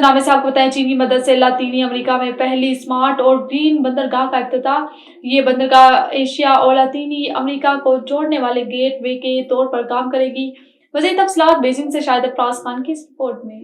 منظرنامے سے آپ کو بتائیں، چین کی مدد سے لاطینی امریکہ میں پہلی اسمارٹ اور گرین بندرگاہ کا افتتاح۔ یہ بندرگاہ ایشیا اور لاطینی امریکہ کو جوڑنے والے گیٹ وے کے طور پر کام کرے گی۔ مزید تفصیلات بیجنگ سے شاہد افراز خان کی اس رپورٹ میں۔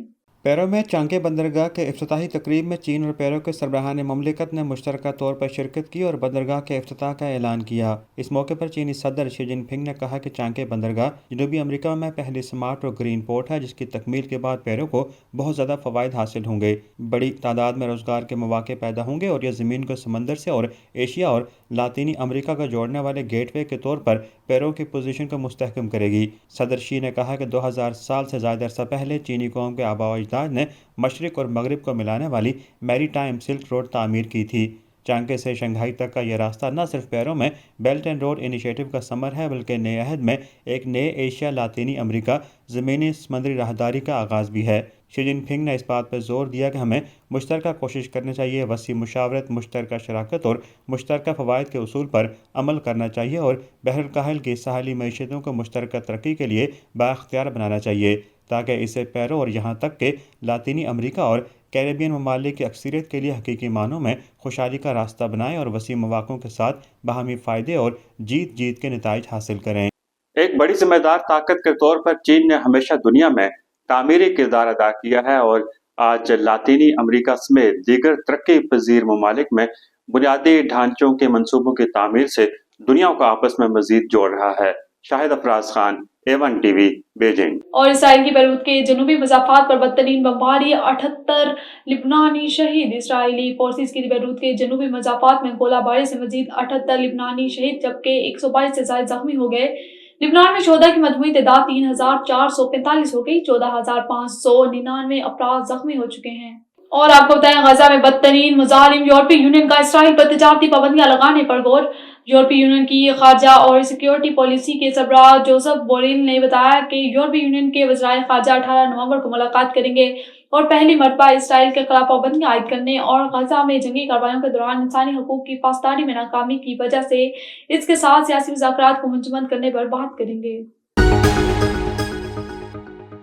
پیرو میں چانگے بندرگاہ کے افتتاحی تقریب میں چین اور پیرو کے سربراہان مملکت نے مشترکہ طور پر شرکت کی اور بندرگاہ کے افتتاح کا اعلان کیا۔ اس موقع پر چینی صدر شی جن پنگ نے کہا کہ چانگے بندرگاہ جنوبی امریکہ میں پہلی سمارٹ اور گرین پورٹ ہے، جس کی تکمیل کے بعد پیرو کو بہت زیادہ فوائد حاصل ہوں گے۔ بڑی تعداد میں روزگار کے مواقع پیدا ہوں گے اور یہ زمین کو سمندر سے اور ایشیا اور لاطینی امریکہ کو جوڑنے والے گیٹ وے کے طور پر پیرو کی پوزیشن کو مستحکم کرے گی۔ صدر شی نے کہا کہ 2000 سال سے زائد عرصہ پہلے چینی قوم کے آباء و اجداد نے مشرق اور مغرب کو ملانے والی میری ٹائم سلک روڈ تعمیر کی تھی۔ چانگے سے شنگھائی تک کا یہ راستہ نہ صرف پیرو میں بیلٹ اینڈ روڈ انیشیٹو کا ثمر ہے، بلکہ نئے عہد میں ایک نئے ایشیا لاطینی امریکہ زمینی سمندری راہداری کا آغاز بھی ہے۔ شی جن پنگ نے اس بات پر زور دیا کہ ہمیں مشترکہ کوشش کرنی چاہیے، وسیع مشاورت، مشترکہ شراکت اور مشترکہ فوائد کے اصول پر عمل کرنا چاہیے اور بحر الکاہل کی ساحلی معیشتوں کو مشترکہ ترقی کے لیے بااختیار بنانا چاہیے، تاکہ اسے پیرو اور یہاں تک کہ لاطینی امریکہ اور کیریبین ممالک کی اکثریت کے لیے حقیقی معنوں میں خوشحالی کا راستہ بنائیں اور وسیع مواقعوں کے ساتھ باہمی فائدے اور جیت جیت کے نتائج حاصل کریں۔ ایک بڑی ذمہ دار طاقت کے طور پر چین نے ہمیشہ دنیا میں تعمیری کردار ادا کیا ہے اور آج لاطینی امریکہ سمیت دیگر ترقی پذیر ممالک میں بنیادی ڈھانچوں کے منصوبوں کی تعمیر سے دنیا کو آپس میں مزید جوڑ رہا ہے۔ Shahid Afraz Khan, A1 T V, Beijing. اور اسرائیل کی بیروت کے جنوبی مضافات پر بدترین بمباری، 78 لبنانی شہید۔ اسرائیلی فورسز کی بیروت کے جنوبی مضافات میں گولہ باری سے مزید 78 لبنانی شہید جبکہ 122 سے زائد زخمی ہو گئے۔ لبنان میں شہداء کی مجموعی تعداد 3445 ہو گئی، 14599 افراد زخمی ہو چکے ہیں۔ اور آپ کو بتائیں، غزہ میں بدترین مظالم، یورپی یونین کا اسرائیل پر تجارتی پابندیاں لگانے پر غور۔ یورپی یونین کی خارجہ اور سیکیورٹی پالیسی کے سربراہ جوزف بوریل نے بتایا کہ یورپی یونین کے وزرائے خارجہ 18 نومبر کو ملاقات کریں گے اور پہلی مرتبہ اسرائیل کے خلاف پابندیاں عائد کرنے اور غزہ میں جنگی کارروائیوں کے دوران انسانی حقوق کی پاسداری میں ناکامی کی وجہ سے اس کے ساتھ سیاسی مذاکرات کو منجمد کرنے پر بات کریں گے۔